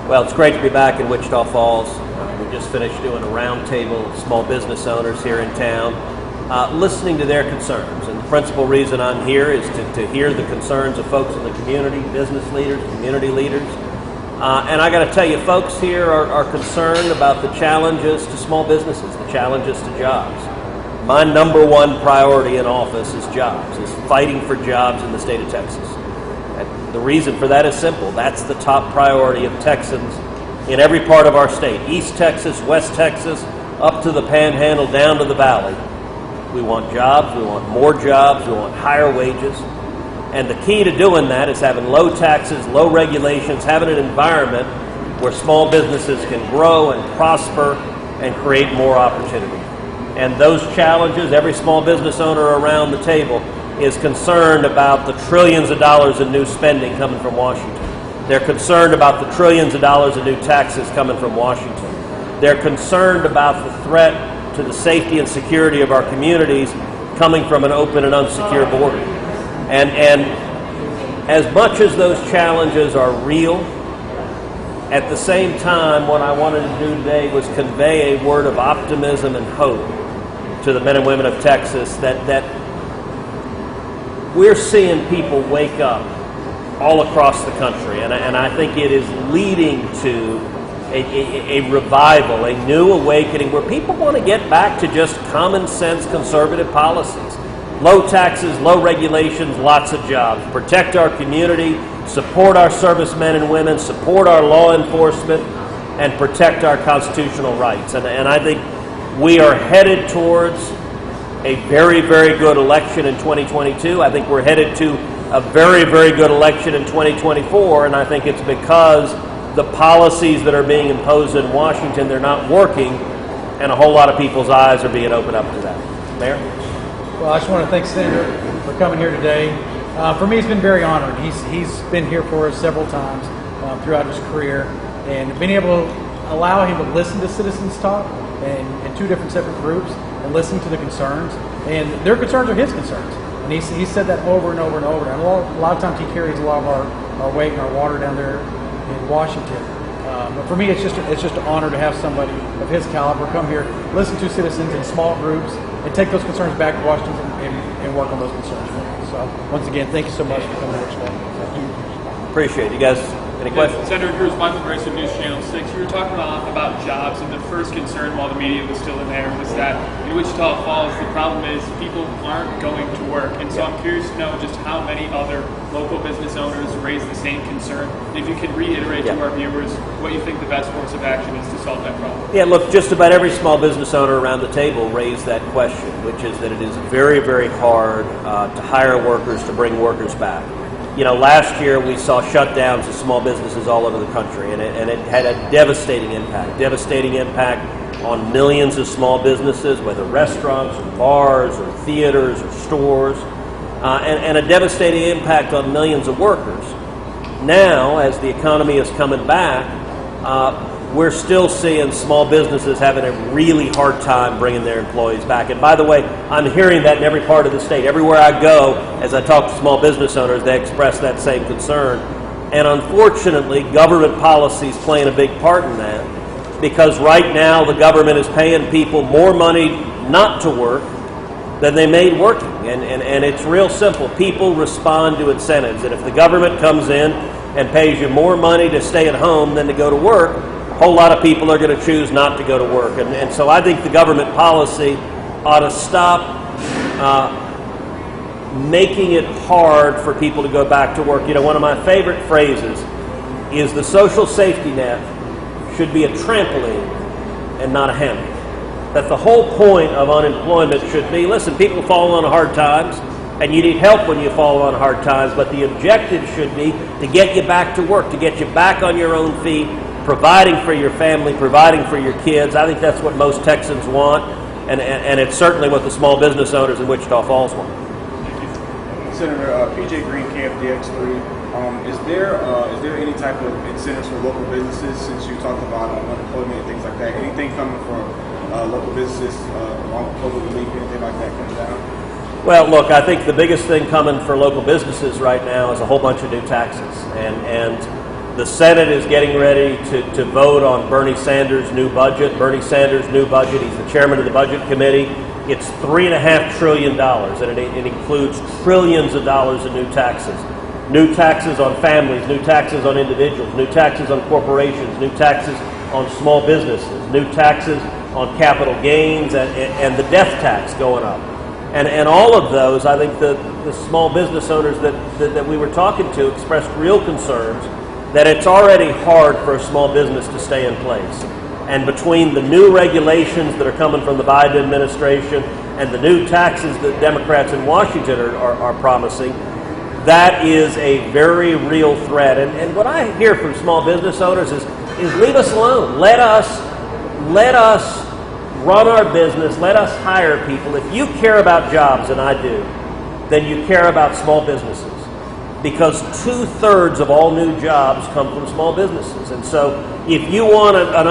Well, it's great to be back in Wichita Falls. We just finished doing a roundtable of small business owners here in town, listening to their concerns. And the principal reason I'm here is to hear the concerns of folks in the community, business leaders, community leaders. And I got to tell you, folks here are concerned about the challenges to small businesses, the challenges to jobs. My number one priority in office is jobs, is fighting for jobs in the state of Texas. And the reason for that is simple. That's the top priority of Texans in every part of our state. East Texas, West Texas, up to the Panhandle, down to the Valley. We want jobs, we want more jobs, we want higher wages. And the key to doing that is having low taxes, low regulations, having an environment where small businesses can grow and prosper and create more opportunity. And those challenges, every small business owner around the table is concerned about the trillions of dollars in new spending coming from Washington. They're concerned about the trillions of dollars in new taxes coming from Washington. They're concerned about the threat to the safety and security of our communities coming from an open and unsecure border. And as much as those challenges are real, at the same time, what I wanted to do today was convey a word of optimism and hope to the men and women of Texas that we're seeing people wake up all across the country. And I think it is leading to a revival, a new awakening where people want to get back to just common sense conservative policies. Low taxes, low regulations, lots of jobs. Protect our community, support our servicemen and women, support our law enforcement, and protect our constitutional rights. And I think we are headed towards a very, very good election in 2022. I think we're headed to a very, very good election in 2024, and I think it's because the policies that are being imposed in Washington, they're not working, and a whole lot of people's eyes are being opened up to that. Mayor? Well, I just want to thank Senator for coming here today. For me, it's been very honored. He's been here for us several times throughout his career, and being able to allow him to listen to citizens talk in two different separate groups and listen to the concerns. And their concerns are his concerns. And he said that over and over and over. And a lot of times he carries a lot of our weight and our water down there in Washington. But for me, it's just an honor to have somebody of his caliber come here, listen to citizens in small groups, and take those concerns back to Washington and work on those concerns for them. So once again, thank you so much for coming here today. Appreciate it. You guys, any questions? Senator Cruz, Michael Grayson, News Channel 6. You were talking about jobs, and the first concern while the media was still in there was that in Wichita Falls, the problem is people aren't going to work. And so I'm curious to know just how many other local business owners raise the same concern. And if you could reiterate to our viewers what you think the best course of action is to solve that problem. Yeah, look, just about every small business owner around the table raised that question, which is that it is very, very hard to hire workers, to bring workers back. You know, last year we saw shutdowns of small businesses all over the country, and it had a devastating impact on millions of small businesses, whether restaurants or bars or theaters or stores, and a devastating impact on millions of workers. Now, as the economy is coming back, we're still seeing small businesses having a really hard time bringing their employees back. And by the way, I'm hearing that in every part of the state. Everywhere I go, as I talk to small business owners, they express that same concern. And unfortunately, government policy is playing a big part in that, because right now the government is paying people more money not to work than they made working. And it's real simple. People respond to incentives. And if the government comes in and pays you more money to stay at home than to go to work, a whole lot of people are going to choose not to go to work. And so I think the government policy ought to stop making it hard for people to go back to work. You know, one of my favorite phrases is the social safety net should be a trampoline and not a hammock. That the whole point of unemployment should be, listen, people fall on hard times, and you need help when you fall on hard times, but the objective should be to get you back to work, to get you back on your own feet, providing for your family, providing for your kids. I think that's what most Texans want, and it's certainly what the small business owners in Wichita Falls want. Senator, PJ Green, KFDX3, is there any type of incentives for local businesses, since you talked about unemployment and things like that? Anything coming from local businesses, along with COVID relief, anything like that coming down? Well, look, I think the biggest thing coming for local businesses right now is a whole bunch of new taxes. And The Senate is getting ready to vote on Bernie Sanders' new budget. Bernie Sanders' new budget, he's the chairman of the Budget Committee. It's $3.5 trillion, and it includes trillions of dollars in new taxes. New taxes on families, new taxes on individuals, new taxes on corporations, new taxes on small businesses, new taxes on capital gains, and the death tax going up. And all of those, I think the small business owners that we were talking to expressed real concerns that it's already hard for a small business to stay in place. And between the new regulations that are coming from the Biden administration and the new taxes that Democrats in Washington are promising, that is a very real threat. And what I hear from small business owners is leave us alone. Let us run our business. Let us hire people. If you care about jobs, and I do, then you care about small businesses. Because 2/3 of all new jobs come from small businesses. And so if you want an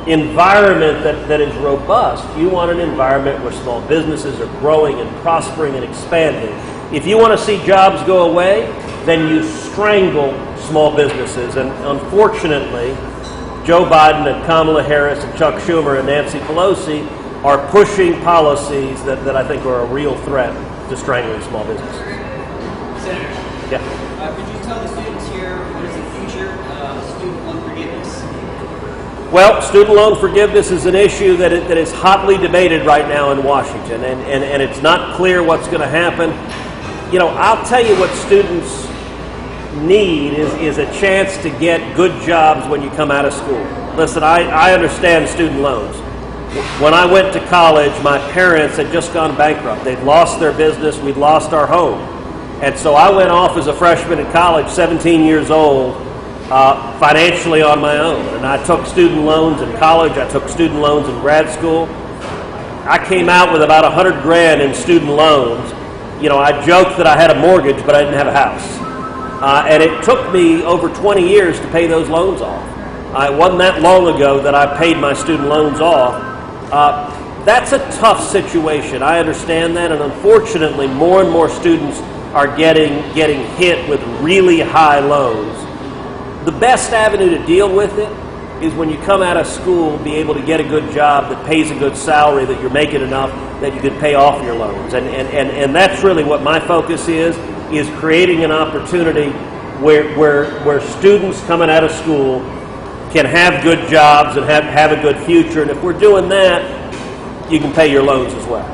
environment that is robust, you want an environment where small businesses are growing and prospering and expanding. If you want to see jobs go away, then you strangle small businesses. And unfortunately, Joe Biden and Kamala Harris and Chuck Schumer and Nancy Pelosi are pushing policies that I think are a real threat to strangling small businesses. Senator, Yeah. could you tell the students here what is the future of student loan forgiveness? Well, student loan forgiveness is an issue that is hotly debated right now in Washington, and it's not clear what's going to happen. You know, I'll tell you what students need is a chance to get good jobs when you come out of school. Listen, I understand student loans. When I went to college, my parents had just gone bankrupt. They'd lost their business. We'd lost our home. And so I went off as a freshman in college, 17 years old, financially on my own. And I took student loans in college. I took student loans in grad school. I came out with about $100,000 in student loans. You know, I joked that I had a mortgage, but I didn't have a house. And it took me over 20 years to pay those loans off. It wasn't that long ago that I paid my student loans off. That's a tough situation. I understand that, and unfortunately, more and more students are getting hit with really high loans. The best avenue to deal with it is when you come out of school, be able to get a good job that pays a good salary, that you're making enough that you can pay off your loans. And that's really what my focus is creating an opportunity where students coming out of school can have good jobs and have a good future. And if we're doing that, you can pay your loans as well.